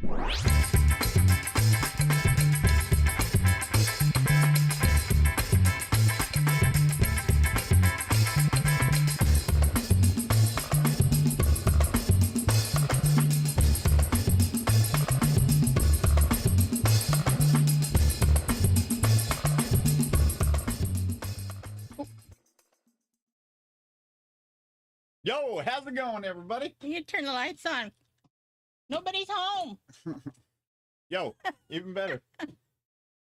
Yo, how's it going, everybody? You turn the lights on. Nobody's home. Yo, even better.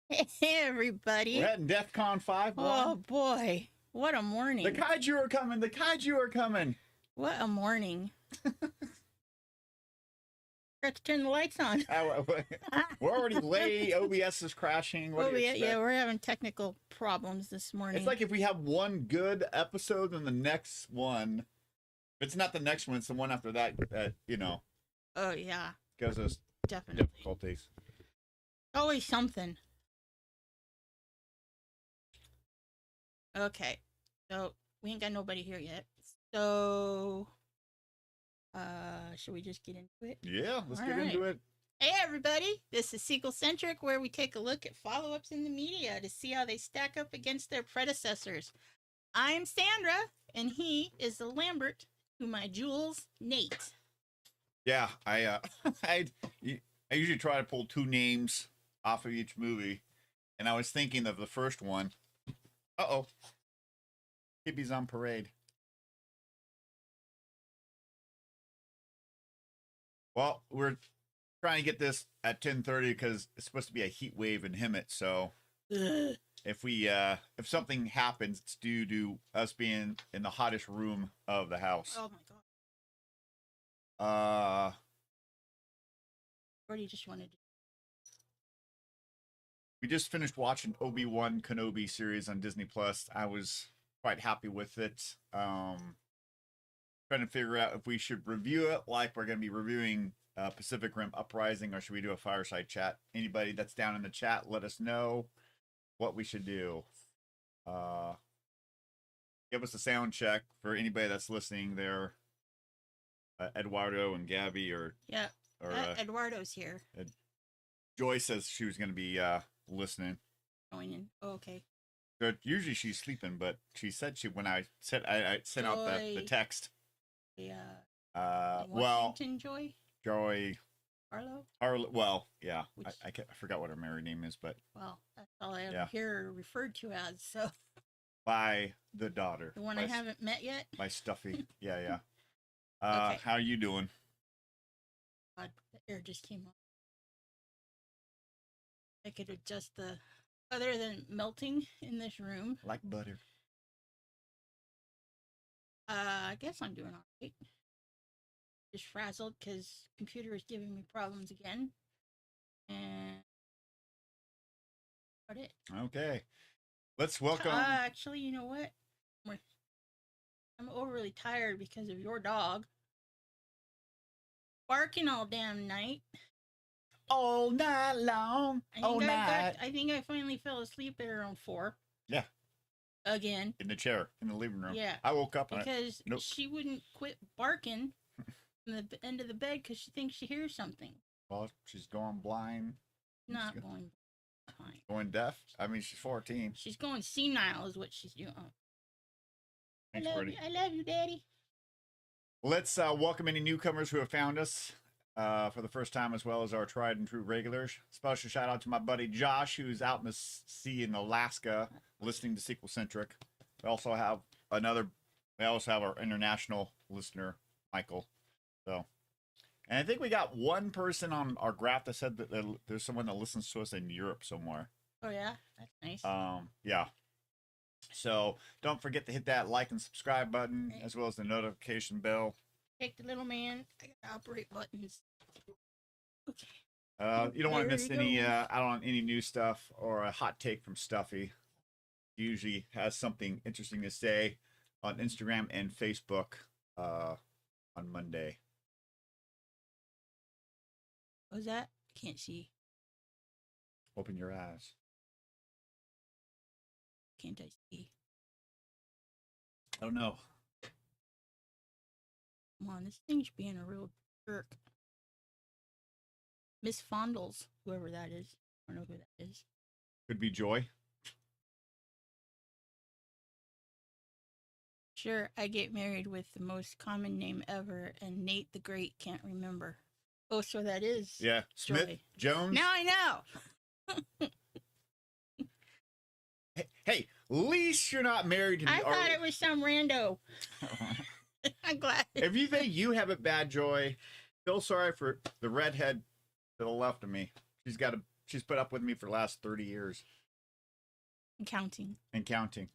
Hey, everybody. We're heading DEFCON 5, bro. Oh, boy. What a morning. The kaiju are coming. The kaiju are coming. What a morning. Got to turn the lights on. We're already late. OBS is crashing. What do you expect? Yeah, we're having technical problems this morning. It's like if we have one good episode, then the next one, if it's not the next one, it's the one after that, you know. Oh, yeah. Because of Definitely. difficulties. Always something. Okay. So, we ain't got nobody here yet. So, should we just get into it? Yeah, let's get into it. Hey, everybody. This is Sequel-Centric, where we take a look at follow-ups in the media to see how they stack up against their predecessors. I'm Sandra, and he is the Lambert to my Jules, Nate. Yeah, I usually try to pull two names off of each movie, and I was thinking of the first one. Uh-oh. Hippies on parade. Well, we're trying to get this at 10:30 because it's supposed to be a heat wave in Hemet, so if something happens, it's due to us being in the hottest room of the house. Oh my god. Or do you just wanted to... We just finished watching Obi-Wan Kenobi series on Disney Plus. I was quite happy with it. Trying to figure out if we should review it like we're going to be reviewing Pacific Rim Uprising, or should we do a fireside chat? Anybody that's down in the chat, let us know what we should do. Give us a sound check for anybody that's listening there. Eduardo and Gabby, or Eduardo's here. Joy says she was going to be listening. Going in. Oh, okay. So usually she's sleeping, but she said when I sent out the text. Yeah. Washington Joy. Joy. Arlo. Well, yeah. I forgot what her married name is, but that's all I ever hear her referred to as. So. By the daughter. The one I haven't met yet. By Stuffy. Yeah. Okay. How are you doing? God, the air just came on. I could adjust the, other than melting in this room. Like butter. I guess I'm doing all right. Just frazzled because computer is giving me problems again. And that's it. Okay. Let's welcome. Actually, you know what? I'm overly tired because of your dog barking all damn night. All night long. I think I finally fell asleep at around 4. Yeah. Again. In the chair in the living room. Yeah. I woke up because she wouldn't quit barking from the end of the bed because she thinks she hears something. Well, she's going blind. Not going blind. Going deaf? I mean, she's 14. She's going senile is what she's doing. Thanks, I love you, Daddy. Let's welcome any newcomers who have found us for the first time, as well as our tried and true regulars. Special shout out to my buddy Josh, who's out in the sea in Alaska listening to Sequel-Centric. We also have our international listener, Michael. So, and I think we got one person on our graph that said that there's someone that listens to us in Europe somewhere. Oh yeah, that's nice. Yeah. So don't forget to hit that like and subscribe button, as well as the notification bell. Take the little man. I gotta operate buttons. Okay. You don't want to miss any any new stuff or a hot take from Stuffy. He usually has something interesting to say on Instagram and Facebook on Monday. What was that? Can't see. Open your eyes. Can't I see? I don't know. Come on, this thing's being a real jerk. Miss Fondles, whoever that is. I don't know who that is. Could be Joy. Sure, I get married with the most common name ever, and Nate the Great can't remember. Oh, so that is Yeah. Smith, Joy. Jones. Now I know. Hey, at least you're not married to me. I thought it was some rando. I'm glad. If you think you have it bad, Joy, feel sorry for the redhead to the left of me. She's put up with me for the last 30 years. Counting. And counting.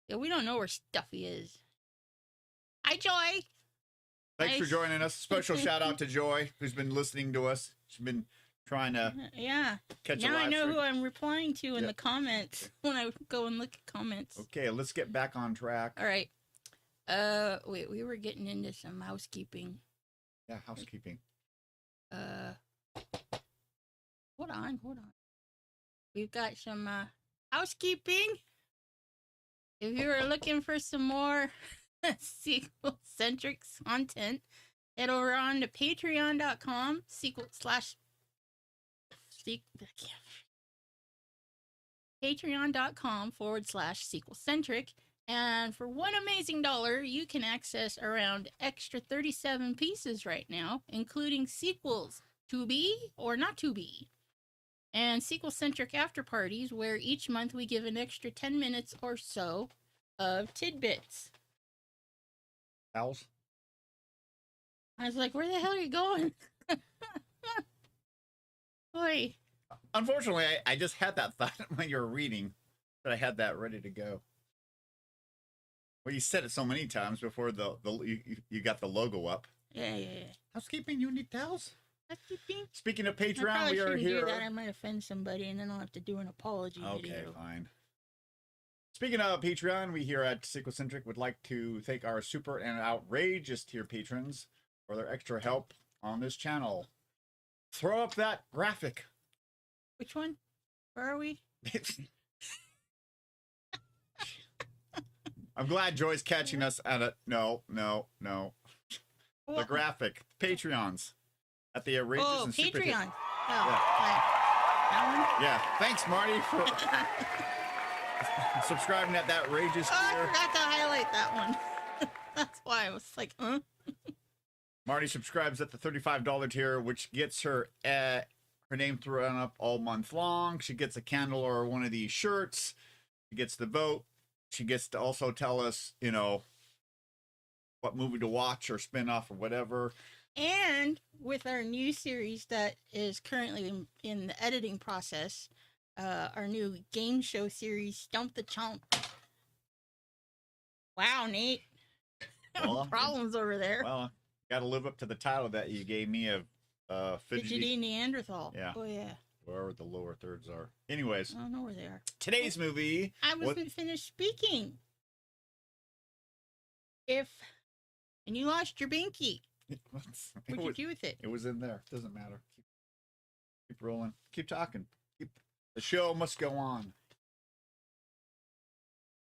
Yeah, we don't know where Stuffy is. Hi, Joy. Thanks for joining us. Special shout out to Joy, who's been listening to us. She's been trying to catch a Now live I know stream. who I'm replying to in the comments when I go and look at comments. Okay, let's get back on track. All right. Wait, we were getting into some housekeeping. Yeah, housekeeping. Hold on. We've got some housekeeping. If you are looking for some more sequel-centric content, head over on to patreon.com patreon.com/sequel-centric. And for one amazing $1, you can access around extra 37 pieces right now, including sequels to be or not to be, and sequel-centric after parties, where each month we give an extra 10 minutes or so of tidbits. Owls? I was like, where the hell are you going? Boy. Unfortunately, I just had that thought when you were reading, but I had that ready to go. Well, you said it so many times before you got the logo up. Yeah. Housekeeping, you need towels? Housekeeping? Speaking of I Patreon, probably we are shouldn't here. do that. I might offend somebody, and then I'll have to do an apology Okay, video. fine. Speaking of Patreon, we here at Sequel-Centric would like to thank our super and outrageous tier patrons for their extra help on this channel. Throw up that graphic. Which one? Where are we? I'm glad Joy's catching us at a no. The graphic. Patreons. At the outrageous and super tier. Patreon. Oh, Yeah. that one? Yeah. Thanks, Marty, for subscribing at that outrageous Oh, I tier. forgot to highlight that one. That's why I was like, Marty subscribes at the $35 tier, which gets her name thrown up all month long. She gets a candle or one of these shirts. She gets the vote. She gets to also tell us, what movie to watch or spin-off or whatever. And with our new series that is currently in the editing process, our new game show series, Stump the Chump. Wow, Nate. Well, Problems over there. Well, got to live up to the title that you gave me of Fidgety Neanderthal. Yeah. Oh, yeah. Wherever the lower thirds are. Anyways, I don't know where they are. today's movie. I wasn't finished speaking. And you lost your binky. What'd you do with it? It was in there. Doesn't matter. Keep rolling. Keep talking. The show must go on.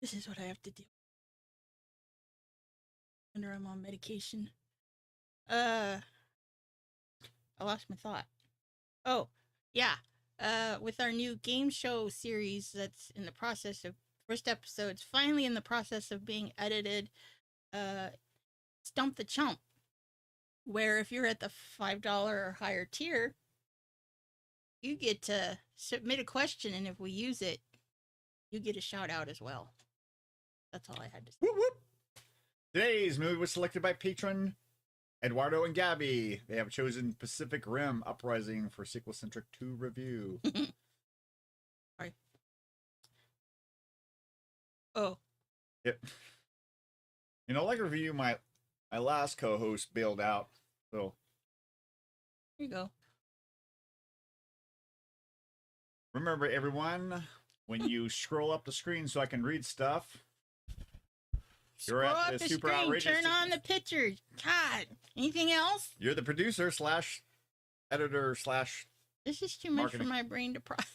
This is what I have to do. Wonder I'm on medication. I lost my thought. Oh, yeah. With our new game show series that's in the process of first episode's finally in the process of being edited, Stump the Chump, where if you're at the $5 or higher tier, you get to submit a question, and if we use it, you get a shout out as well. That's all I had to say. Whoop, whoop. Today's movie was selected by patron Eduardo and Gabby. They have chosen Pacific Rim Uprising for Sequel-Centric 2 review. Sorry. Oh. Yep. Like a review, my last co-host bailed out. So Here you go. remember, everyone, when you scroll up the screen so I can read stuff, you're Scroll at up the super screen, outrageous. turn on the picture. God. Anything else? You're the producer / editor / This is too much marketing. for my brain to process.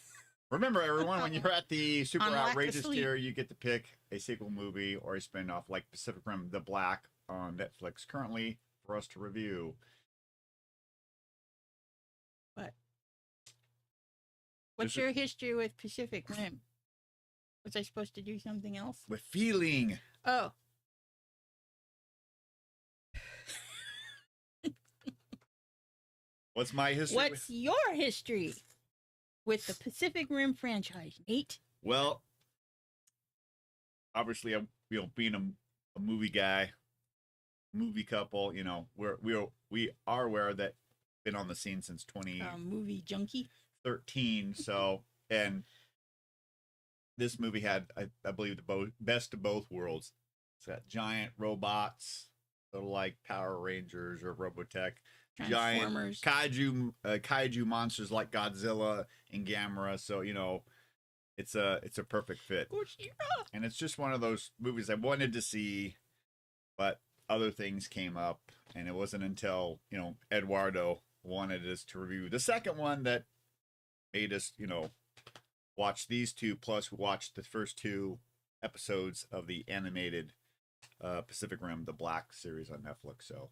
Remember, everyone, when you're at the super On lack of outrageous sleep. tier, you get to pick a sequel movie or a spin-off like Pacific Rim The Black on Netflix currently for us to review. What's your history with Pacific Rim? Was I supposed to do something else? With feeling. Oh. What's my history? What's your history with the Pacific Rim franchise, Nate? Well, obviously, I'm being a movie guy, movie couple. We are aware that been on the scene since Movie junkie. 2013. So, and this movie had, I believe, the best of both worlds. It's got giant robots, sort of like Power Rangers or Robotech. Giant kaiju monsters like Godzilla and Gamera. So it's a perfect fit. And it's just one of those movies I wanted to see, but other things came up, and it wasn't until Eduardo wanted us to review the second one that made us watch these two. Plus, we watched the first two episodes of the animated Pacific Rim, the Black series on Netflix. So.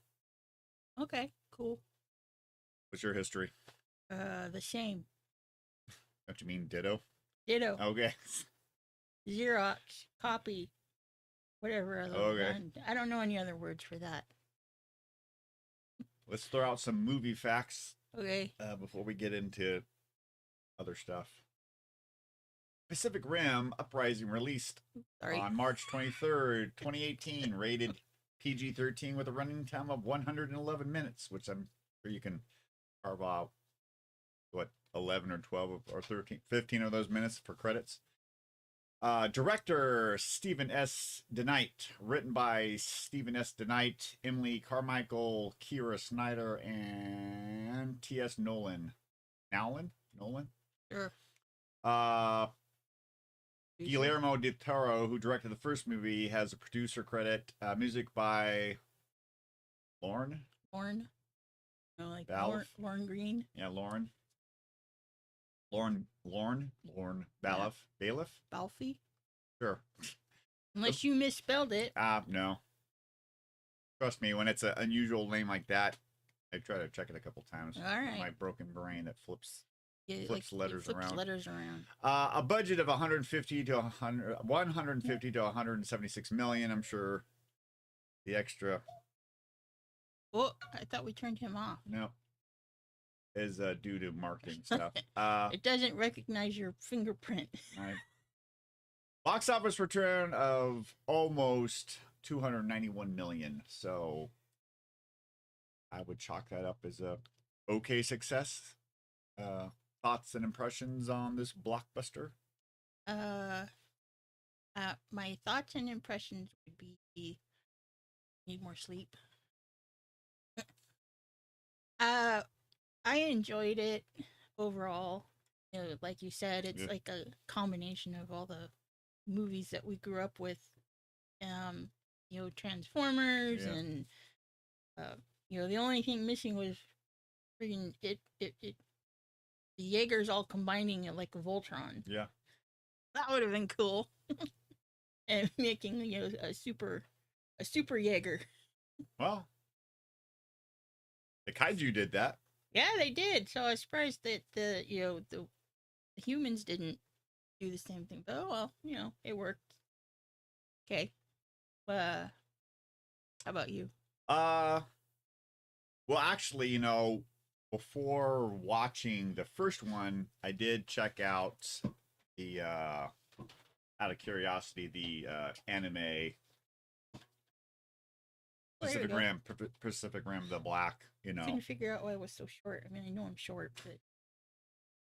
Okay, cool. What's your history? The same. Don't you mean ditto? Ditto. Okay. Xerox, copy, whatever other. Okay. I don't know any other words for that. Let's throw out some movie facts. Okay. Before we get into other stuff. Pacific Rim Uprising released on March 23rd, 2018, rated PG-13 with a running time of 111 minutes, which I'm sure you can carve out, 11 or 12 or 13, 15 of those minutes for credits. Director Stephen S. DeKnight, written by Stephen S. DeKnight, Emily Carmichael, Kira Snyder, and T.S. Nolan. Nolan? Sure. Guillermo del Toro, who directed the first movie, has a producer credit. Music by Lorne. No, like Lorne Green. Yeah, Lorne Bailiff. Balfi? Sure. Unless you misspelled it. No. Trust me, when it's an unusual name like that, I try to check it a couple times. All right. My broken brain that flips letters around. A budget of 150 to 176 million. I'm sure the extra. Oh, I thought we turned him off. No. Is due to marketing stuff. It doesn't recognize your fingerprint. Right. Box office return of almost 291 million. So I would chalk that up as a okay success. Thoughts and impressions on this blockbuster? My thoughts and impressions would be need more sleep. I enjoyed it overall. Like you said, it's like a combination of all the movies that we grew up with. Transformers and the only thing missing was freaking the Jaegers all combining it like a Voltron. Yeah. That would have been cool. And making a super Jaeger. Well, the kaiju did that. Yeah, they did. So I was surprised that the humans didn't do the same thing. But it worked. Okay. How about you? Well, actually, before watching the first one, I did check out the out of curiosity the anime Pacific Rim the Black. Couldn't figure out why it was so short. I mean, I know I'm short, but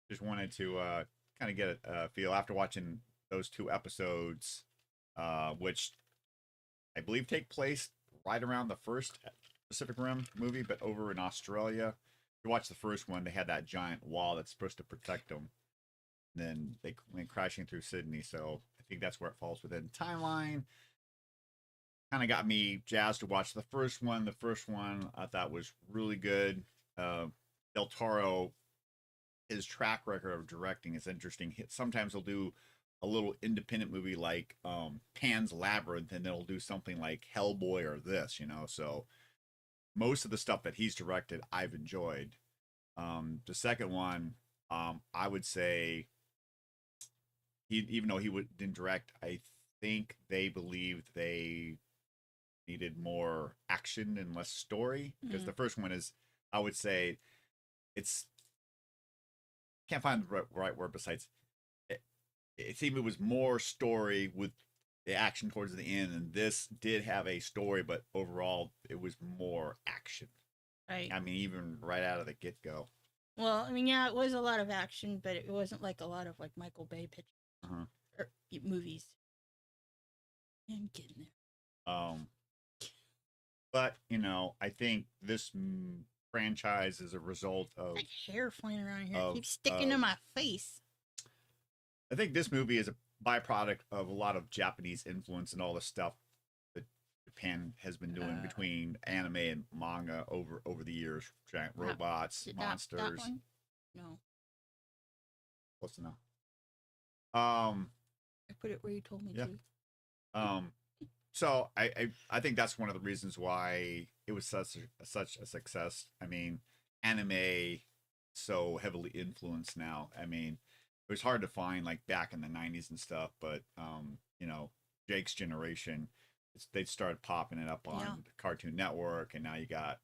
just wanted to kind of get a feel after watching those two episodes, which I believe take place right around the first Pacific Rim movie, but over in Australia. If you watch the first one, they had that giant wall that's supposed to protect them. Then they went crashing through Sydney, so I think that's where it falls within the timeline. Kind of got me jazzed to watch the first one. The first one I thought was really good. Del Toro, his track record of directing is interesting. Sometimes he'll do a little independent movie like Pan's Labyrinth, and then he'll do something like Hellboy or this, So most of the stuff that he's directed, I've enjoyed. The second one, I would say even though didn't direct, I think they believed they needed more action and less story because the first one is, I would say, it's can't find the right word besides it seemed it was more story with the action towards the end, and this did have a story, but overall it was more action. Right. I mean, even right out of the get go. Well, I mean, yeah, it was a lot of action, but it wasn't like a lot of like Michael Bay pictures or movies. I'm getting there. But you know, I think this franchise is a result of like hair flying around here. It keeps sticking to my face. I think this movie is a byproduct of a lot of Japanese influence and all the stuff that Japan has been doing between anime and manga over the years. Giant robots, monsters. That one? No. Close enough. I put it where you told me to. So I think that's one of the reasons why it was such a success. I mean, anime so heavily influenced now. I mean, it was hard to find like back in the 90s and stuff, but you know, Jake's generation, they started popping it up on Cartoon Network, and now you got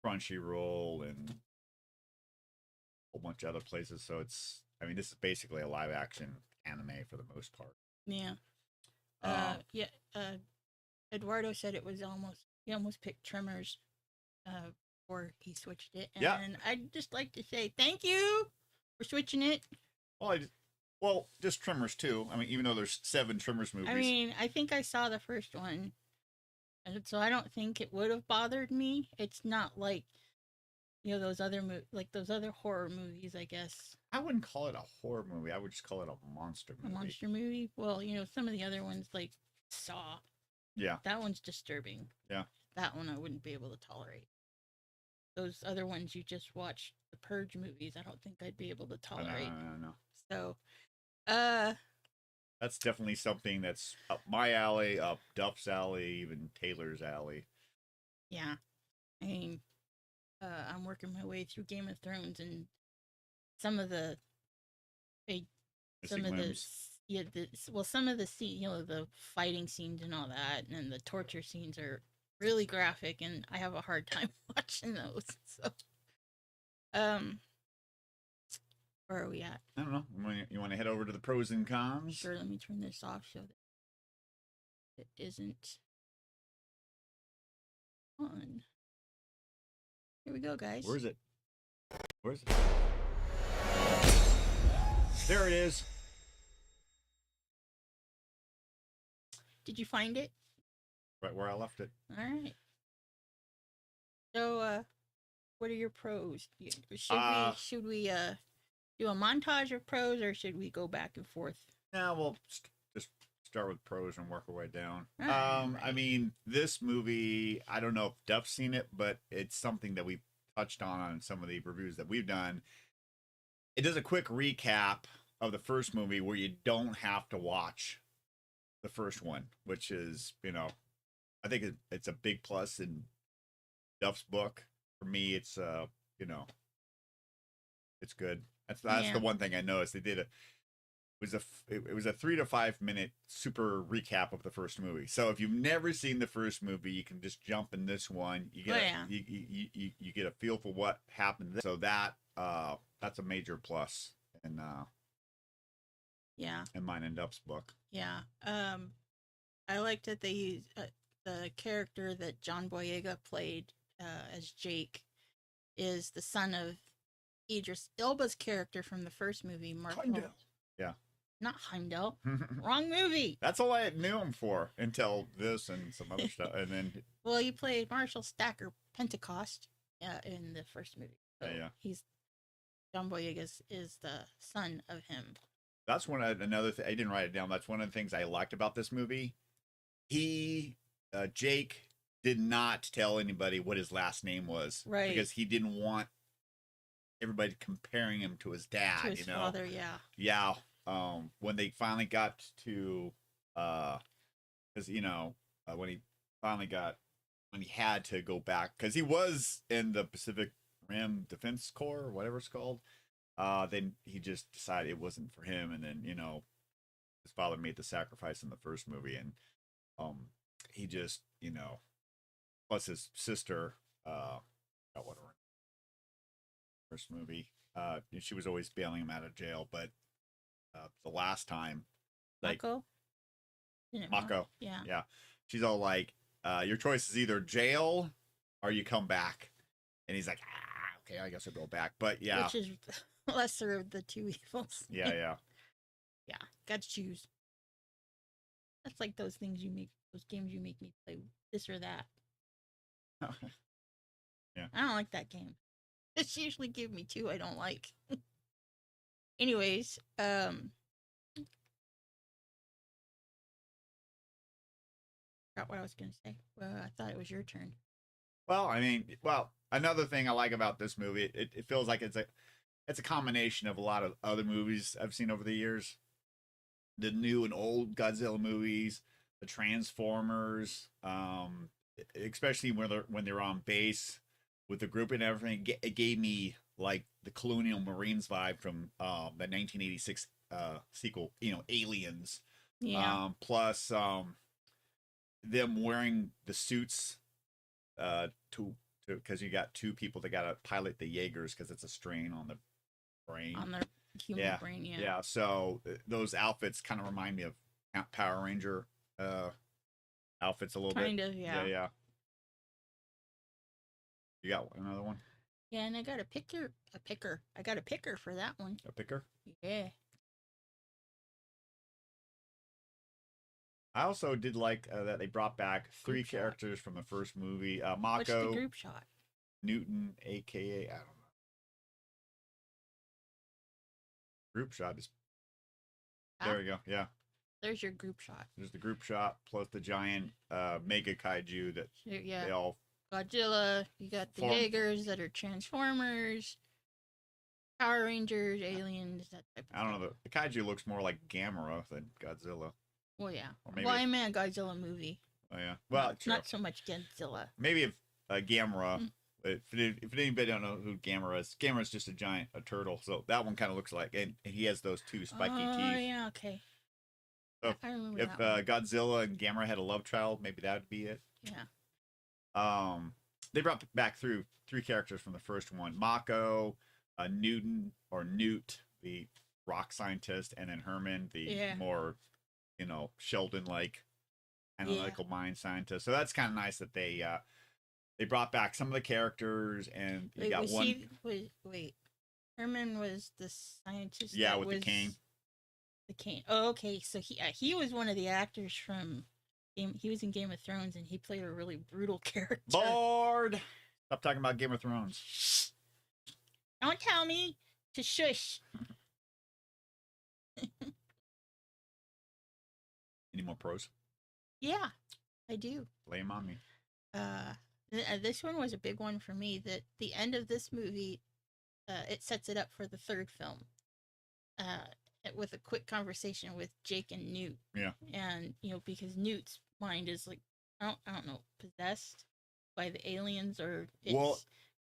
Crunchyroll and a whole bunch of other places. So it's, I mean, this is basically a live action anime for the most part. Yeah. Eduardo said it was he almost picked Tremors before he switched it. And I'd just like to say thank you for switching it. Well, just Tremors too. I mean, even though there's 7 Tremors movies. I mean, I think I saw the first one, and so I don't think it would have bothered me. It's not like, you know, those other those other horror movies, I guess. I wouldn't call it a horror movie. I would just call it a monster movie. A monster movie? Well, you know, some of the other ones like Saw. Yeah. That one's disturbing. Yeah. That one I wouldn't be able to tolerate. Those other ones you just watched, the Purge movies, I don't think I'd be able to tolerate. No. So, that's definitely something that's up my alley, up Duff's alley, even Taylor's alley. Yeah. I mean, I'm working my way through Game of Thrones, and some of the scene, you know, the fighting scenes and all that, and the torture scenes are really graphic, and I have a hard time watching those. So, where are we at? I don't know. You want to head over to the pros and cons? Sure. Let me turn this off so that it isn't on. Here we go, guys. Where is it? There it is. Did you find it? Right where I left it. All right. So, what are your pros? Should we do a montage of pros, or should we go back and forth? Yeah, we'll just start with pros and work our way down. Right. I mean, this movie, I don't know if Duff's seen it, but it's something that we touched on some of the reviews that we've done. It does a quick recap of the first movie where you don't have to watch the first one, which is, you know, I think it's a big plus in Duff's book. For me, it's you know, it's good. That's the one thing I noticed. They did it was a 3 to 5 minute super recap of the first movie. So if you've never seen the first movie, you can just jump in this one. You get you get a feel for what happened there. So that's a major plus in in mine and Duff's book. Yeah. I liked that they used the character that John Boyega played as Jake is the son of Idris Elba's character from the first movie, Heimdall. Yeah. Not Heimdall. Wrong movie. That's all I knew him for until this and some other stuff. And then well, he played Marshall Stacker Pentecost in the first movie. So he's John Boyega is the son of him. That's another thing. I didn't write it down. That's one of the things I liked about this movie. Jake did not tell anybody what his last name was. Right. Because he didn't want everybody comparing him to his dad, to his father, Yeah. When they finally got to, because, you know, when he had to go back, because he was in the Pacific Rim Defense Corps, or whatever it's called. then he just decided it wasn't for him, and then his father made the sacrifice in the first movie, and he just plus his sister, got what her first movie, she was always bailing him out of jail, but the last time, like Mako? Isn't it Mako, Yeah. yeah, she's all like, your choice is either jail or you come back, and he's like, okay, I guess I'll go back, but yeah, Which is lesser of the two evils. yeah. Yeah, got to choose. That's like those games you make me play this or that. Yeah. I don't like that game. It's usually give me two I don't like. Anyways, forgot what I was gonna say. Well, I thought it was your turn. Well, I mean, another thing I like about this movie, it feels like it's a combination of a lot of other movies I've seen over the years. The new and old Godzilla movies, the Transformers, especially when they're on base with the group and everything. It gave me like the Colonial Marines vibe from the 1986 sequel, Aliens. Yeah. Plus them wearing the suits to because you got two people that got to pilot the Jaegers because it's a strain on the brain. On the human brain, yeah. Yeah, so those outfits kind of remind me of Power Ranger outfits a little bit. Kind of, yeah. Yeah. You got another one? Yeah, and I got a picker. I got a picker for that one. A picker? Yeah. I also did like that they brought back three Group shot. characters from the first movie. What's Mako, the group shot? Newton, aka I don't know. Group shot is there. We go. Yeah, There's your group shot. there's the group shot plus the giant mega kaiju that Yeah. they all Godzilla. You got the Form- Jaegers that are Transformers, Power Rangers, aliens, that type of I don't thing. know. The kaiju looks more like Gamera than Godzilla. Well, yeah. Or maybe Well, I meant a Godzilla movie. Oh yeah. Well, true. Not so much Godzilla. Maybe if Gamera. Mm. If anybody don't know who Gamera is just a turtle. So that one kind of looks like, and he has those two spiky Oh, teeth. yeah, okay. So I remember if that one. Godzilla and Gamera had a love child, maybe that would be it. Yeah. They brought back through three characters from the first one: Mako, Newton or Newt, the rock scientist, and then Herman, the more, Sheldon-like analytical mind scientist. So that's kind of nice that they brought back some of the characters, and you got one. Wait, Herman was the scientist. Yeah, with the cane. The cane. Oh, okay. So he was one of the actors from Game. He was in Game of Thrones, and he played a really brutal character. Bored. Stop talking about Game of Thrones. Don't tell me to shush. Any more pros? Yeah, I do. Lay them on me. This one was a big one for me. That the end of this movie, it sets it up for the third film. With a quick conversation with Jake and Newt. Yeah. And because Newt's mind is like I don't know, possessed by the aliens, or it's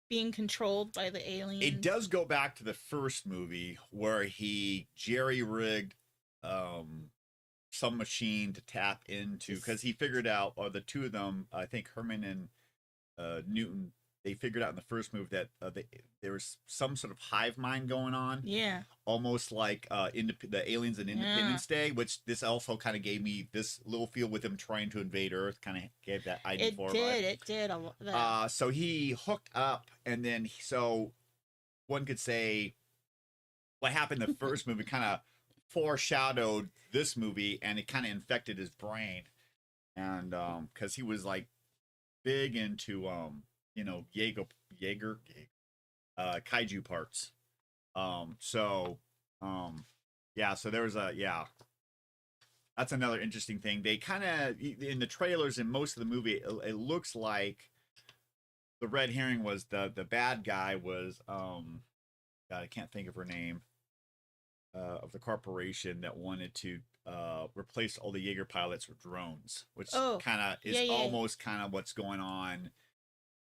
being controlled by the aliens. It does go back to the first movie where he jerry-rigged some machine to tap into, because he figured out, or the two of them, I think Herman and Newton, they figured out in the first movie that there was some sort of hive mind going on. Yeah. Almost like the aliens in Independence Day, which this also kind of gave me this little feel with him trying to invade Earth, kind of gave that ID4 vibe. It did a lot. So he hooked up, and then so one could say what happened in the first movie kind of foreshadowed this movie, and it kind of infected his brain, and because he was like big into Jaeger kaiju parts. So there was that's another interesting thing. They kind of, in the trailers and most of the movie, it looks like the red herring was the bad guy was God, I can't think of her name, of the corporation that wanted to replace all the Jaeger pilots with drones, which kind of is almost kind of what's going on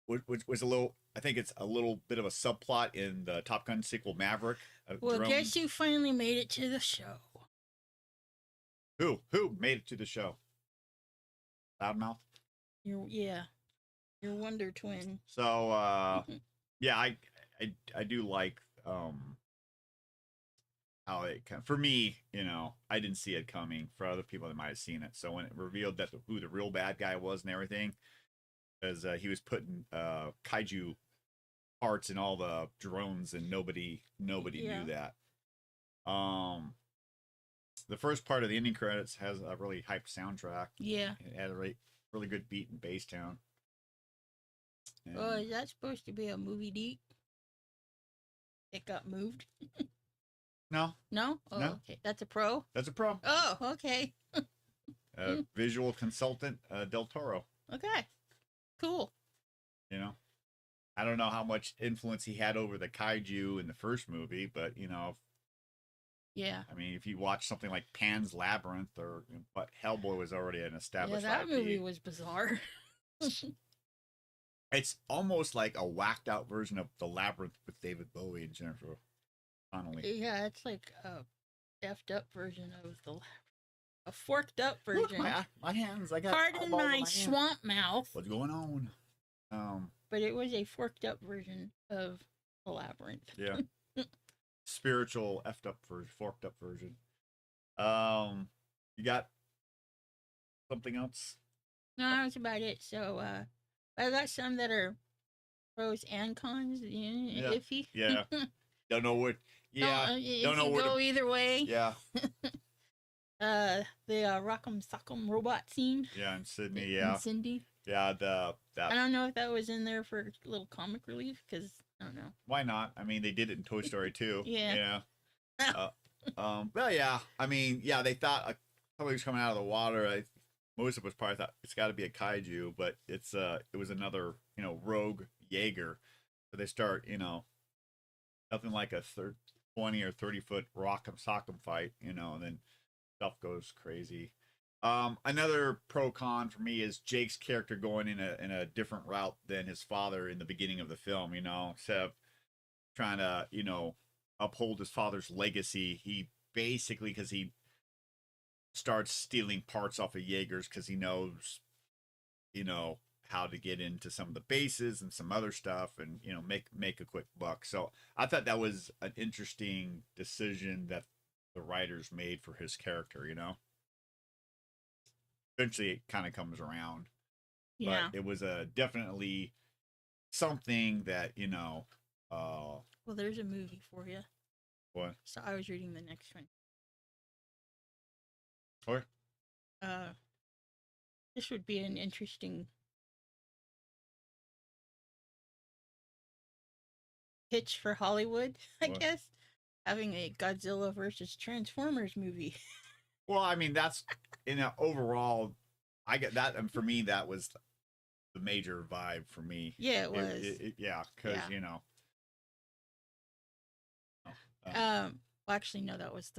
which was a little. I think it's a little bit of a subplot in the Top Gun sequel Maverick. Well, guess who finally made it to the show? Who made it to the show? Loudmouth. Your Wonder Twin. So yeah, I do like how it for me, I didn't see it coming. For other people that might have seen it, so when it revealed that who the real bad guy was and everything, as he was putting kaiju parts in all the drones, and nobody knew that. The first part of the ending credits has a really hyped soundtrack. Yeah, it had a really good beat and bass tone. Oh, is that supposed to be a movie deep? It got moved. No. No? Oh, no. Okay. That's a pro? That's a pro. Oh, okay. Visual consultant, Del Toro. Okay. Cool. I don't know how much influence he had over the kaiju in the first movie, but, Yeah. I mean, if you watch something like Pan's Labyrinth, but Hellboy was already an established that IP. movie was bizarre. It's almost like a whacked out version of The Labyrinth with David Bowie and Jennifer Connelly. Yeah, it's like a effed up version of a forked up version. Look, my hands. I got. Pardon my swamp mouth. What's going on? But it was a forked up version of The Labyrinth. Yeah. Spiritual effed up version, forked up version. You got something else? No, that's about it. So I got some that are pros and cons. Iffy. Yeah. Don't know what. Yeah. Don't know where go either way. Yeah. The Rock'em Sock'em robot scene. Yeah, in Sydney. Yeah. In Cindy. Yeah. I don't know if that was in there for a little comic relief, because I don't know. Why not? I mean, they did it in Toy Story 2. Yeah. Well, yeah. I mean, yeah. They thought somebody was coming out of the water. Most of us probably thought it's got to be a kaiju, but it was another rogue Jaeger. So they start nothing like a 20 or 30-foot rock'em sock'em fight, and then stuff goes crazy. Another pro con for me is Jake's character going in a different route than his father in the beginning of the film. Instead of trying to uphold his father's legacy, he basically, because he starts stealing parts off of Jaegers because he knows how to get into some of the bases and some other stuff, and make a quick buck. So I thought that was an interesting decision that the writers made for his character. Eventually it kind of comes around. Yeah. But it was definitely something that well, there's a movie for you. What? So I was reading the next one. Or this would be an interesting pitch for Hollywood, I guess. Having a Godzilla versus Transformers movie. Well, I mean, that's overall, I get that, and for me, that was the major vibe for me. Yeah, it was. Yeah, because well, actually, no, that was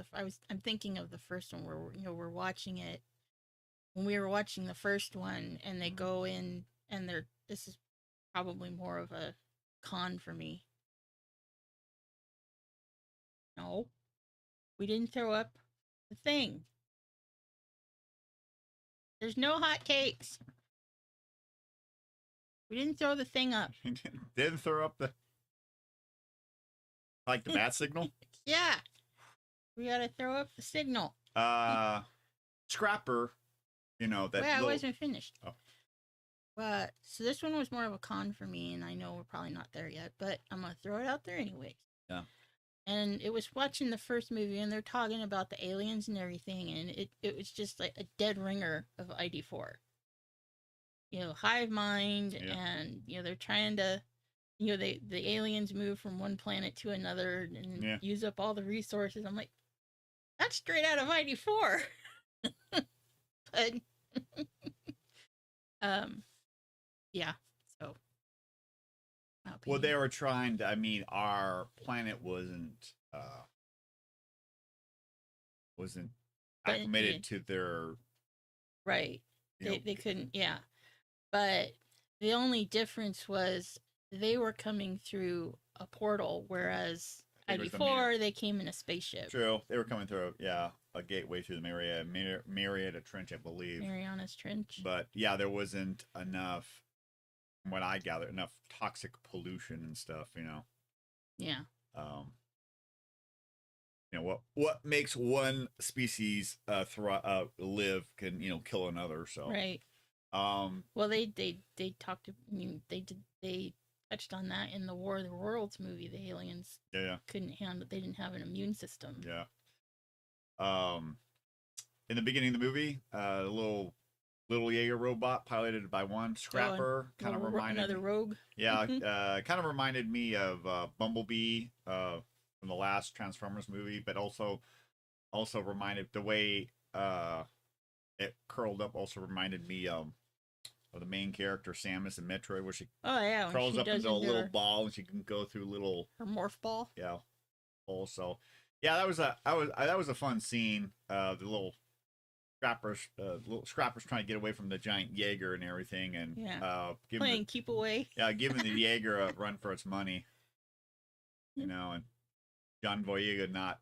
I'm thinking of the first one where we're watching it. When we were watching the first one, and they go in, and this is probably more of a con for me. No, we didn't throw up the thing. There's no hot cakes. We didn't throw the thing up. Didn't throw up the bat signal? Yeah. We gotta throw up the signal. Scrapper, that. Well, I wasn't finished. Oh. But so this one was more of a con for me, and I know we're probably not there yet, but I'm gonna throw it out there anyways. Yeah. And it was watching the first movie, and they're talking about the aliens and everything, and it was just like a dead ringer of ID4. Hive mind, and they're trying to, the aliens move from one planet to another and use up all the resources. I'm like, that's straight out of ID4. But yeah. So. Well, they were trying to. I mean, our planet wasn't acclimated to their. Right. They couldn't. Yeah. But The only difference was they were coming through a portal, whereas I think it was the ID4 they came in a spaceship. True. They were coming through, a gateway through the Marietta Trench, I believe. Mariana's Trench. But yeah, there wasn't enough, from what I gather, enough toxic pollution and stuff. Yeah. Um, what makes one species live can kill another. So Right. Well, they talked. I mean, they touched on that in the War of the Worlds movie. The aliens couldn't handle. They didn't have an immune system. Yeah. In the beginning of the movie, the little Jaeger robot piloted by one Scrapper kind of reminded another rogue. Yeah, kind of reminded me of Bumblebee from the last Transformers movie, but also reminded the way it curled up. Also reminded me of the main character Samus in Metroid, where she curls up into a little ball and she can go through little her morph ball. Yeah. Also, yeah, that was a fun scene. The little Scrappers trying to get away from the giant Jaeger and everything, and playing keep away. Yeah, giving the Jaeger a run for its money. And John Boyega not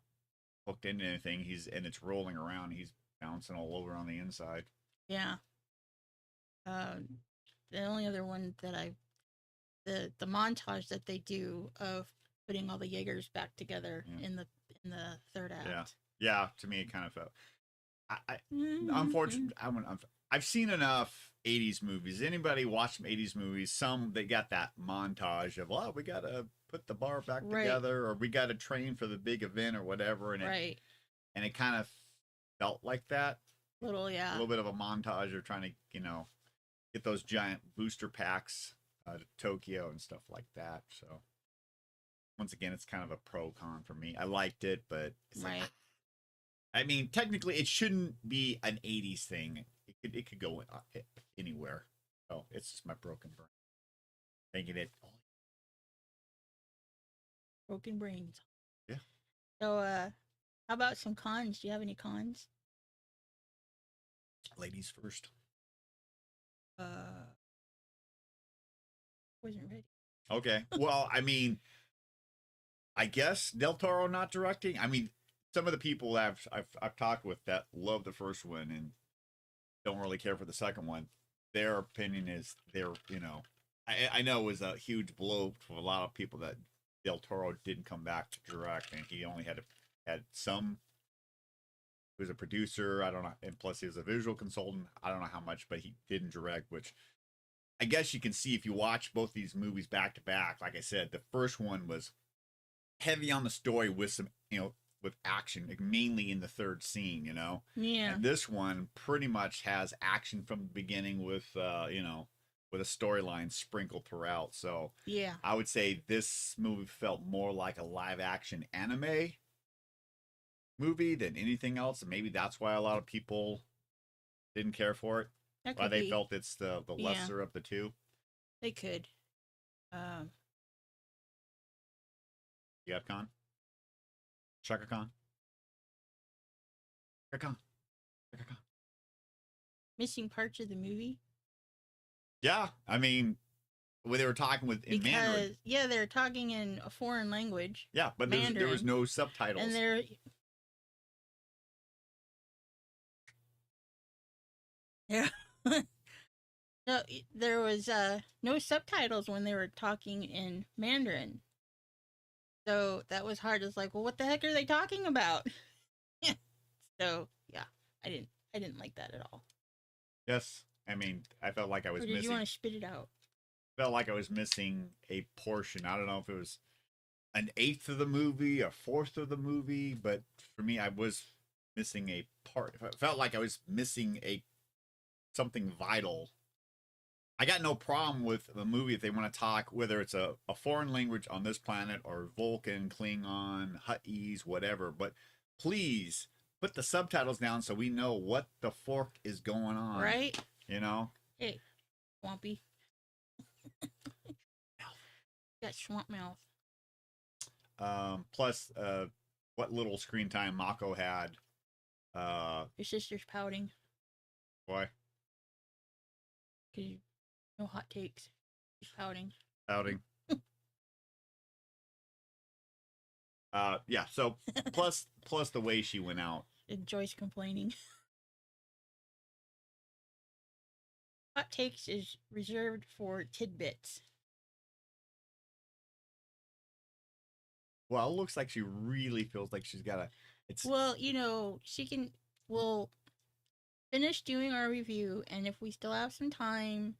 hooked into anything. It's rolling around. He's bouncing all over on the inside. Yeah. The only other one that the montage that they do of putting all the Jaegers back together in the third act. Yeah. To me, it kind of felt. Unfortunately, I've seen enough 80s movies. Anybody watch some 80s movies? Some they got that montage of, we got to put the bar back together, or we got to train for the big event or whatever, and it kind of felt like that. A little bit of a montage of trying to get those giant booster packs to Tokyo and stuff like that. So once again, it's kind of a pro con for me. I liked it, but it's I mean, technically, it shouldn't be an 80s thing. It could go anywhere. So it's just my broken brain. Thinking it. Broken brains. Yeah. So, how about some cons? Do you have any cons? Ladies first. Wasn't ready. Okay. Well, I mean, I guess Del Toro not directing. I mean, some of the people I've talked with that love the first one and don't really care for the second one, their opinion is I know it was a huge blow for a lot of people that Del Toro didn't come back to direct, and he only had some. He was a producer, I don't know, and plus he was a visual consultant. I don't know how much, but he didn't direct, which I guess you can see if you watch both these movies back to back. Like I said, the first one was heavy on the story with some with action, mainly in the third scene, Yeah. And this one pretty much has action from the beginning with, with a storyline sprinkled throughout. So yeah, I would say this movie felt more like a live action anime movie than anything else. And maybe that's why a lot of people didn't care for it. Why they felt it's the lesser of the two. They could. You got Khan? Shaka Khan? Shaka Khan? Shaka Khan? Missing parts of the movie? Yeah, I mean, when they were talking in Mandarin. Yeah, they're talking in a foreign language. Yeah, but there was no subtitles. And they're... Yeah. No, there was no subtitles when they were talking in Mandarin. So that was hard. It's like, well, what the heck are they talking about? So yeah, I didn't like that at all. Yes, I mean, I felt like I was missing. You want to spit it out? Felt like I was missing a portion. I don't know if it was an eighth of the movie, a fourth of the movie, but for me, I was missing a part. It felt like I was missing something vital. I got no problem with the movie if they want to talk, whether it's a foreign language on this planet or Vulcan, Klingon, Huttese, whatever. But please put the subtitles down so we know what the fork is going on. Right? Hey, Swampy. Got swamp mouth. Plus, what little screen time Mako had. Your sister's pouting. Why? Because No hot takes. She's pouting. Outing. Yeah. So plus the way she went out. And Joyce complaining. Hot takes is reserved for tidbits. Well, it looks like she really feels like she's got a. It's Well, she can. We'll finish doing our review, and if we still have some time,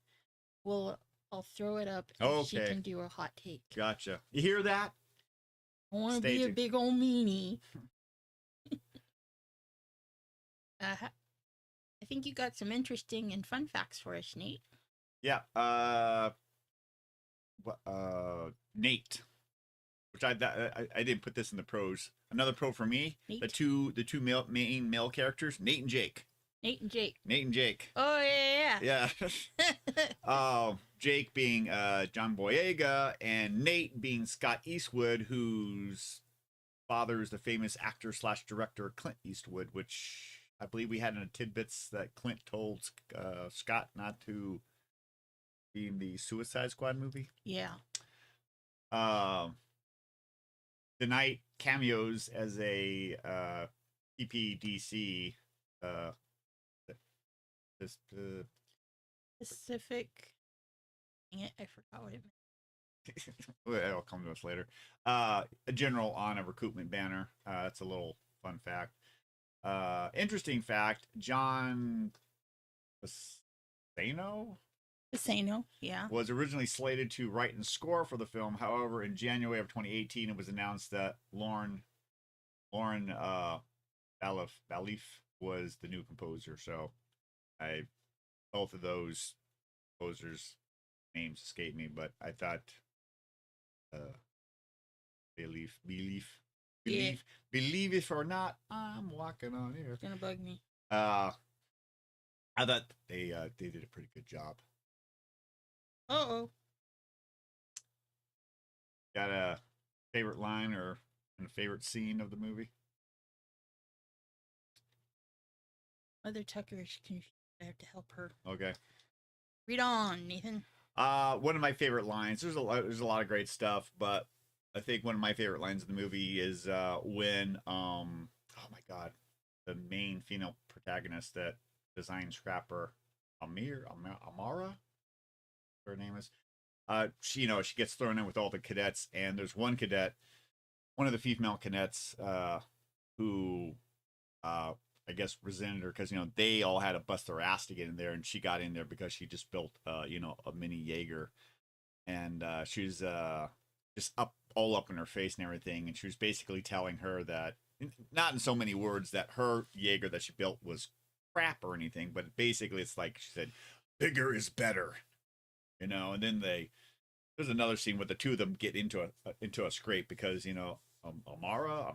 I'll throw it up, and she okay. can do a hot take. Gotcha. You hear that? I want to Stay be a tuned. big old meanie. I think you got some interesting and fun facts for us, Nate. Yeah. Nate, which I didn't put this in the pros. Another pro for me. Nate? The two main male characters, Nate and Jake. Nate and Jake. Nate and Jake. Oh yeah. Yeah. Jake being John Boyega and Nate being Scott Eastwood, whose father is the famous actor / director Clint Eastwood, which I believe we had in the tidbits that Clint told Scott not to be in the Suicide Squad movie. Yeah. The Knight cameos as a PPDC. Pacific. Dang it, I forgot what it meant. Well, it'll come to us later. A general on a recoupment banner. That's a little fun fact. Interesting fact: John Bassano yeah. was originally slated to write and score for the film. However, in January of 2018, it was announced that Lauren Balif was the new composer. So, both of those composers' names escape me, but I thought believe it or not, I'm walking on air. It's gonna bug me. I thought they did a pretty good job. Uh-oh. Got a favorite line or a favorite scene of the movie? Mother Tucker is confused. I have to help her. Okay. Read on, Nathan. One of my favorite lines. There's a lot of great stuff, but I think one of my favorite lines in the movie is when oh my god, the main female protagonist that designed Scrapper, Amara, her name is. She gets thrown in with all the cadets, and there's one cadet, one of the female cadets, who I guess resented her because they all had to bust their ass to get in there, and she got in there because she just built a mini Jaeger, and she was just all up in her face and everything, and she was basically telling her that, not in so many words, that her Jaeger that she built was crap or anything, but basically it's like she said, bigger is better, and then there's another scene where the two of them get into a scrape because Amara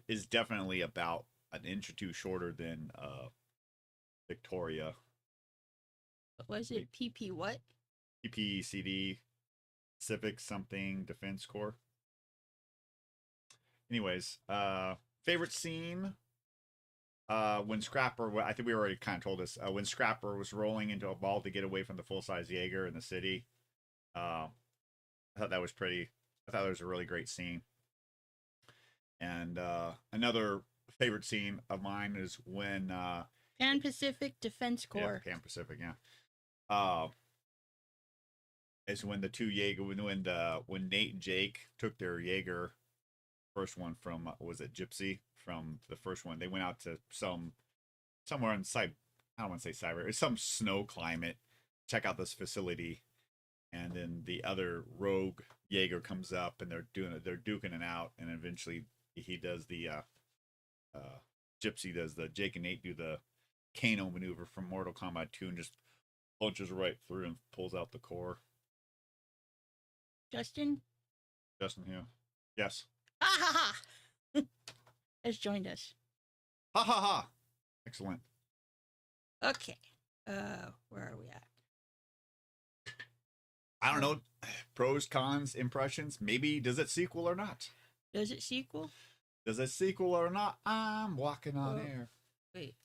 is definitely about an inch or two shorter than Victoria. What was it? PP what? PPCD, Pacific something Defense Corps. Anyways, favorite scene. When Scrapper, I think we already kind of told this. When Scrapper was rolling into a ball to get away from the full-size Jaeger in the city. I thought that was pretty. I thought it was a really great scene. And another favorite scene of mine is when Pan Pacific Defense Corps. Yeah, Pan Pacific, yeah. Is when the two Jaeger, when Nate and Jake took their Jaeger, first one from was it Gypsy from the first one. They went out to somewhere in I don't want to say cyber. It's some snow climate. Check out this facility. And then the other rogue Jaeger comes up, and they're duking it out, and eventually he does the Gypsy does the Jake and Nate do the Kano maneuver from Mortal Kombat 2 and just punches right through and pulls out the core. Justin here. Yes. Ha ha ha! Has joined us. Ha ha ha! Excellent. Okay. Where are we at? I don't know. Pros, cons, impressions. Maybe does it sequel or not? Does it sequel? Does it sequel or not? I'm walking on air. Wait.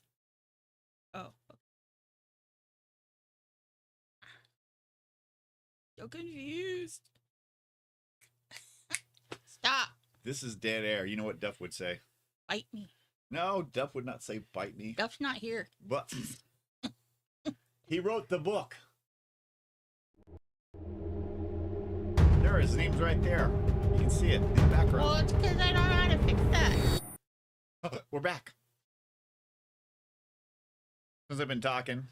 Oh. Okay. So confused. Stop. This is dead air. You know what Duff would say? Bite me. No, Duff would not say bite me. Duff's not here. But he wrote the book. There, his name's right there. You can see it in the background. Well, it's because I don't know how to fix that. We're back. Since I've been talking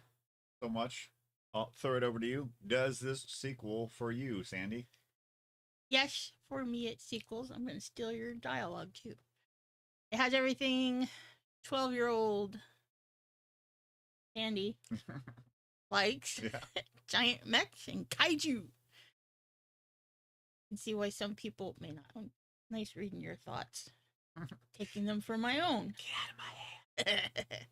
so much, I'll throw it over to you. Does this sequel for you, Sandy? Yes, for me it sequels. I'm going to steal your dialogue too. It has everything 12-year-old Andy likes. Yeah. Giant mechs and kaiju. You can see why some people may not. Oh, nice reading your thoughts. Taking them for my own. Get out of my head.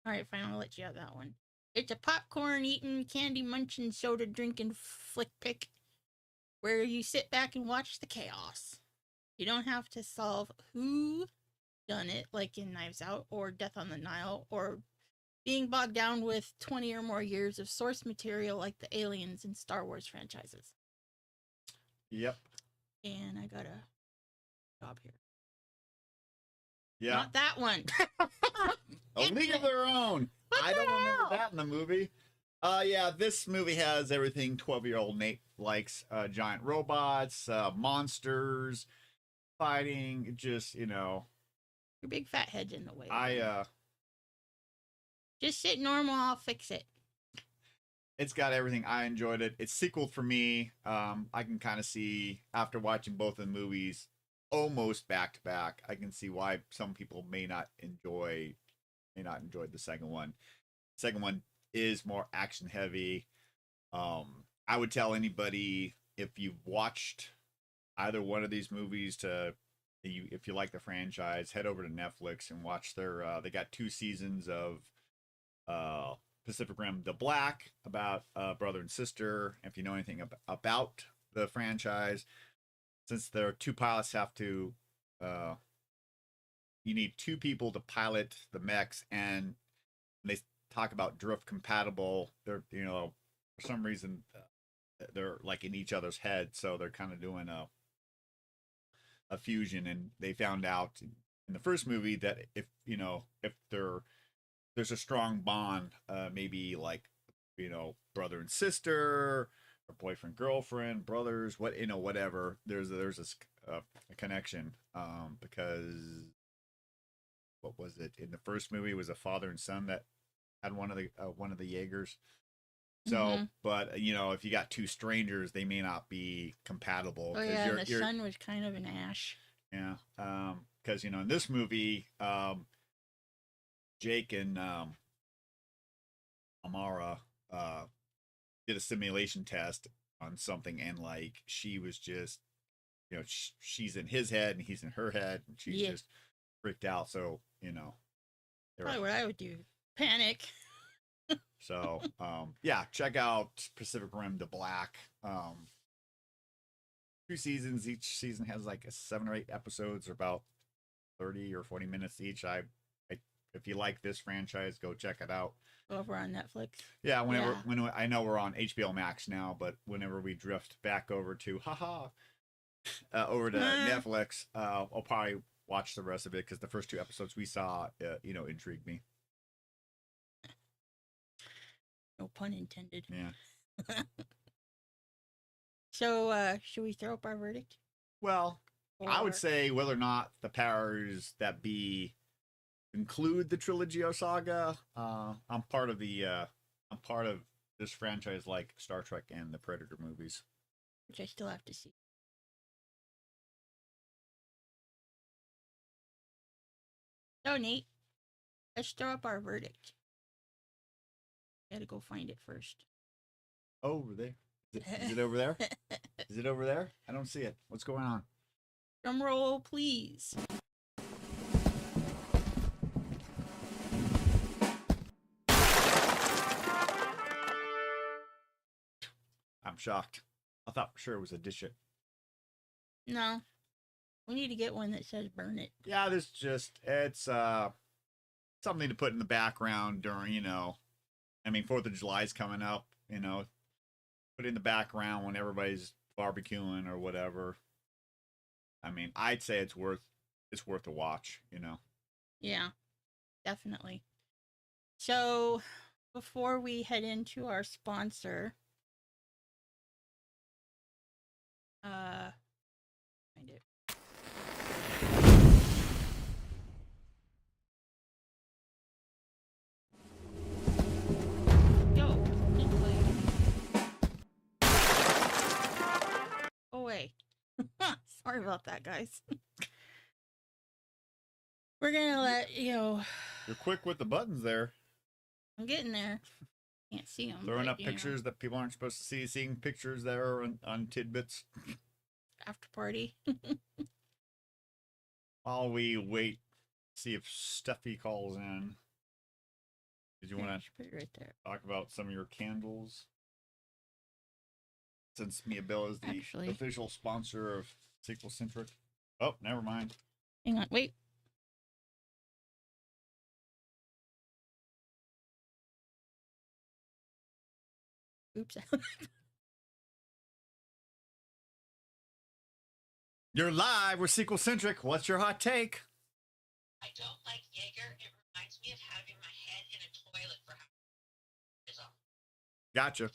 All right, fine. I'll let you have that one. It's a popcorn eating, candy munching, soda drinking flick pick where you sit back and watch the chaos. You don't have to solve who done it, like in Knives Out or Death on the Nile, or being bogged down with 20 or more years of source material like the Aliens and Star Wars franchises. Yep. And I got a job here. Yeah. Not that one. A League of Their Own. I don't remember that in the movie. Yeah, this movie has everything 12-year-old Nate likes. Giant robots, monsters, fighting, just, you know. Your big fat head's in the way. Just sit normal, I'll fix it. It's got everything. I enjoyed it. It's sequel for me. I can kind of see, after watching both of the movies almost back to back, I can see why some people may not enjoy the second one. Second one is more action heavy. I would tell anybody, if you've watched either one of these movies, if you like the franchise, head over to Netflix and watch their they got 2 seasons of Pacific Rim The Black, about brother and sister. If you know anything about the franchise, since there are 2 pilots, you need 2 people to pilot the mechs, and they talk about drift compatible. They're, you know, for some reason they're like in each other's head, so they're kind of doing a fusion. And they found out in the first movie that if there's a strong bond, maybe like, you know, brother and sister, or boyfriend girlfriend, brothers, whatever. There's a connection, because what was it in the first movie? It was a father and son that had one of the Jaegers. So, but you know, if you got 2 strangers, they may not be compatible. Oh yeah, the son was kind of an ash. Yeah, because you know, in this movie, Jake and Amara did a simulation test on something, and like she was just, you know, she's in his head and he's in her head, and she's just freaked out. So, you know, probably what I would do, panic. So, yeah, check out Pacific Rim The Black. 2 seasons. Each season has like 7 or 8 episodes, or about 30 or 40 minutes each. If you like this franchise, go check it out. Over on Netflix. Yeah, when I know we're on HBO Max now, but whenever we drift back over to over to Netflix, I'll probably watch the rest of it, because the first 2 episodes we saw, intrigued me. No pun intended. Yeah. So, should we throw up our verdict? Well, I would say whether or not the powers that be include the trilogy or saga, I'm part of this franchise, like Star Trek and the Predator movies, which I still have to see. So, Nate, let's throw up our verdict. Gotta go find it first. Over there. Is it over there? Is it over there? I don't see it. What's going on? Drum roll, please. I'm shocked. I thought for sure it was a dish it. No. We need to get one that says burn it. Yeah, it's something to put in the background during, you know, I mean, 4th of July is coming up, you know. put in the background when everybody's barbecuing or whatever. I mean, I'd say it's worth a watch, you know. Yeah, definitely. So before we head into our sponsor, find it. Yo, go away. Sorry about that, guys. We're gonna let You're quick with the buttons there. I'm getting there. Can't see them. Throwing up pictures that people aren't supposed to see. Seeing pictures there on tidbits. After party. While we wait, see if Stuffy calls in. Did you want to put it right there? Talk about some of your candles? Since Mia Bell is the official sponsor of Sequel Centric. Oh, never mind. Hang on, wait. Oops. You're live with Sequel Centric. What's your hot take? I don't like Jaeger. It reminds me of having my head in a toilet for hours. Gotcha.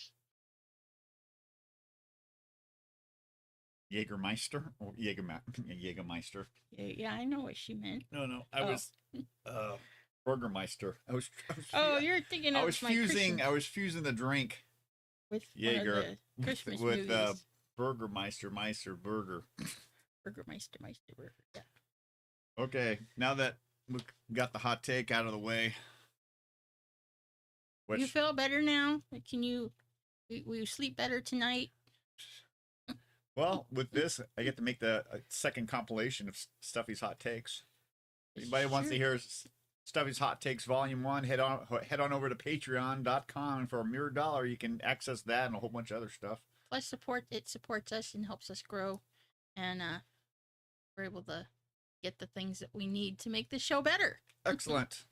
Jägermeister or Jägermeister? Yeah, I know what she meant. No, I was Burgermeister. You're thinking of I was fusing the drink with Jaeger Christmas with movies. Burgermeister Burger. Burger. Yeah. Okay, now that we got the hot take out of the way, You feel better now? Can you? Will you sleep better tonight? Well, with this, I get to make the second compilation of Stuffy's hot takes. Anybody wants to hear Stuffy's Hot Takes Volume 1, head on over to patreon.com, and for $1 you can access that and a whole bunch of other stuff. Plus it supports us and helps us grow, and we're able to get the things that we need to make the show better. Excellent.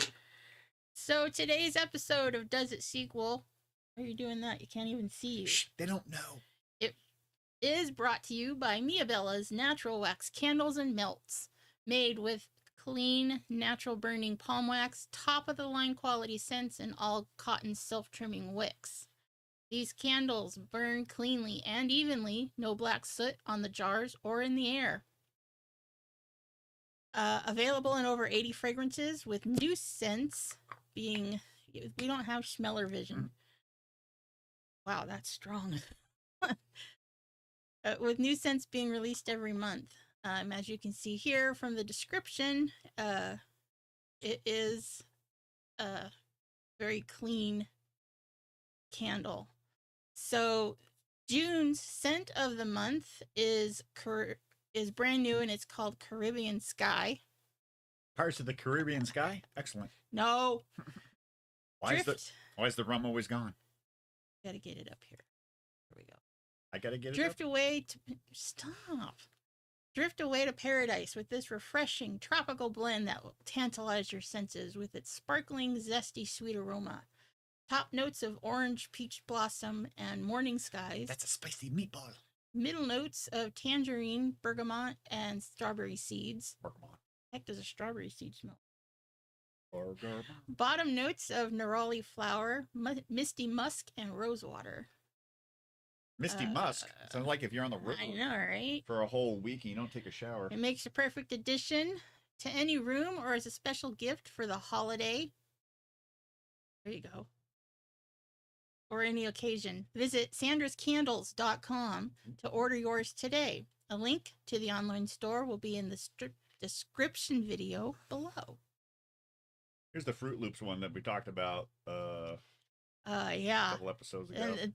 So today's episode of Does It Sequel, are you doing that? You can't even see you. Shh, they don't know. It is brought to you by Mia Bella's Natural Wax Candles and Melts, made with clean, natural burning palm wax, top of the line quality scents, and all cotton self-trimming wicks. These candles burn cleanly and evenly, no black soot on the jars or in the air. Available in over 80 fragrances, with new scents being... We don't have smeller vision. Wow, that's strong. With new scents being released every month. As you can see here from the description, it is a very clean candle. So June's scent of the month is brand new, and it's called Caribbean Sky. Pirates of the Caribbean Sky? Excellent. No. Why is the rum always gone? Gotta get it up here. Here we go. I gotta get Drift away to paradise with this refreshing tropical blend that will tantalize your senses with its sparkling, zesty, sweet aroma. Top notes of orange, peach blossom, and morning skies. That's a spicy meatball. Middle notes of tangerine, bergamot, and strawberry seeds. Bergamot. Heck, does a strawberry seed smell? Bergamot. Bottom notes of neroli flower, misty musk, and rosewater. Misty musk. Sounds like if you're on the river. I know, right? For a whole week and you don't take a shower. It makes a perfect addition to any room or as a special gift for the holiday. There you go. Or any occasion. Visit sandrascandles.com to order yours today. A link to the online store will be in the description video below. Here's the Fruit Loops one that we talked about yeah. a couple episodes ago. And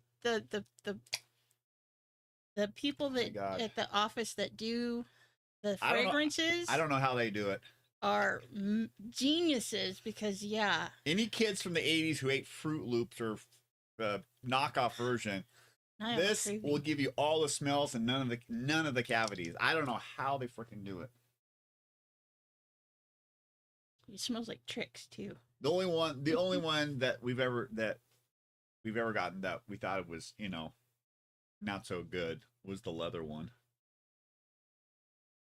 the people that at the office that do the fragrances, I don't know how they do it. Are geniuses because any kids from the 80s who ate Fruit Loops or knockoff version, this will give you all the smells and none of the cavities. I don't know how they freaking do it. It smells like Tricks too. The only one that we've ever gotten that we thought it was, not so good was the leather one.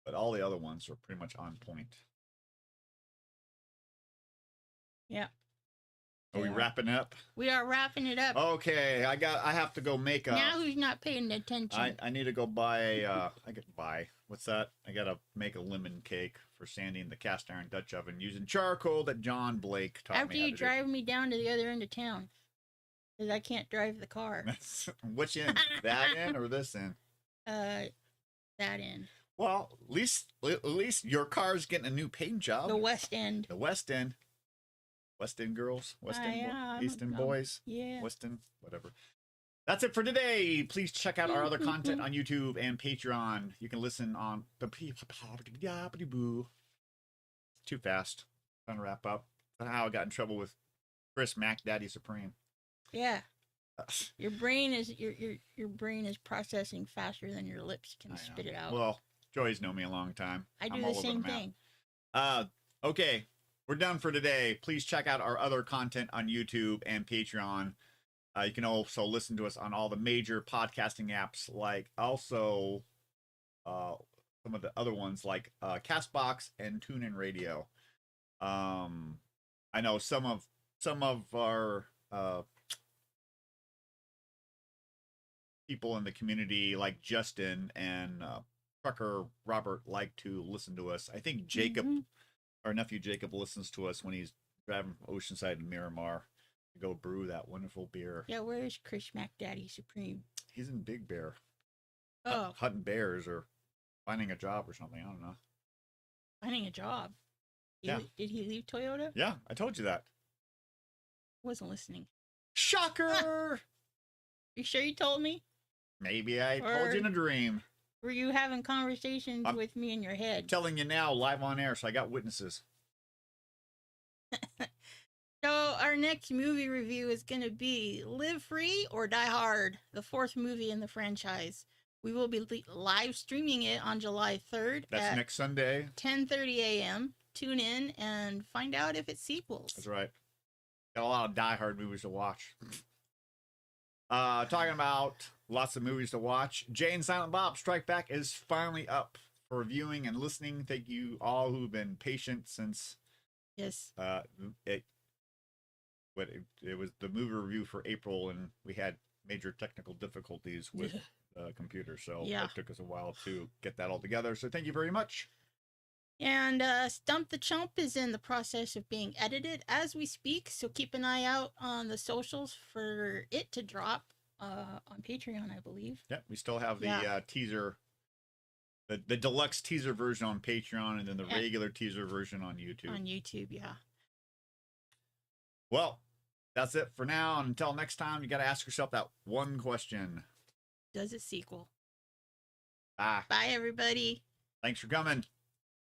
But all the other ones are pretty much on point. Yeah. Are we Yeah. wrapping up? We are wrapping it up. Okay, I have to go make a. Now who's not paying attention? I need to go buy what's that? I gotta make a lemon cake for Sandy in the cast iron Dutch oven using charcoal that John Blake taught After me. you drive me down to the other end of town, because I can't drive the car. Which end? That end or this end? That end. Well, at least your car's getting a new paint job. The west end. The west end. West End girls, West End, Yeah, East End boys, yeah. West End, whatever. That's it for today. Please check out our other content on YouTube and Patreon. You can listen on too fast. Trying to wrap up. How I got in trouble with Chris Mac Daddy Supreme. Yeah. Your brain is your brain is processing faster than your lips can spit it out. Well, Joy's known me a long time. I do the same thing. Okay. We're done for today. Please check out our other content on YouTube and Patreon. You can also listen to us on all the major podcasting apps, like also some of the other ones like Castbox and TuneIn Radio. I know some of our people in the community, like Justin and Trucker Robert, like to listen to us. I think Jacob. Our nephew Jacob listens to us when he's driving from Oceanside to Miramar to go brew that wonderful beer. Yeah, where is Chris Mac Daddy Supreme? He's in Big Bear. Oh. Hunting bears or finding a job or something. I don't know. Finding a job. Yeah. Did he leave Toyota? Yeah, I told you that. Wasn't listening. Shocker! You sure you told me? Maybe I told you in a dream. Were you having conversations with me in your head? I'm telling you now, live on air, so I got witnesses. So our next movie review is going to be Live Free or Die Hard, the fourth movie in the franchise. We will be live streaming it on July 3rd. That's next Sunday. 10:30 a.m. Tune in and find out if it's sequels. That's right. Got a lot of Die Hard movies to watch. Talking about lots of movies to watch. Jay and Silent Bob Strike Back is finally up for viewing and listening. Thank you all who've been patient since. Yes. It was the movie review for April, and we had major technical difficulties with the computer, so it took us a while to get that all together. So thank you very much. And Stump the Chump is in the process of being edited as we speak, so keep an eye out on the socials for it to drop on Patreon, I believe. Yeah, we still have the teaser, the deluxe teaser version on Patreon, and then the regular teaser version on YouTube. On YouTube, yeah. Well, that's it for now. Until next time, you got to ask yourself that one question. Does it sequel? Bye. Bye, everybody. Thanks for coming.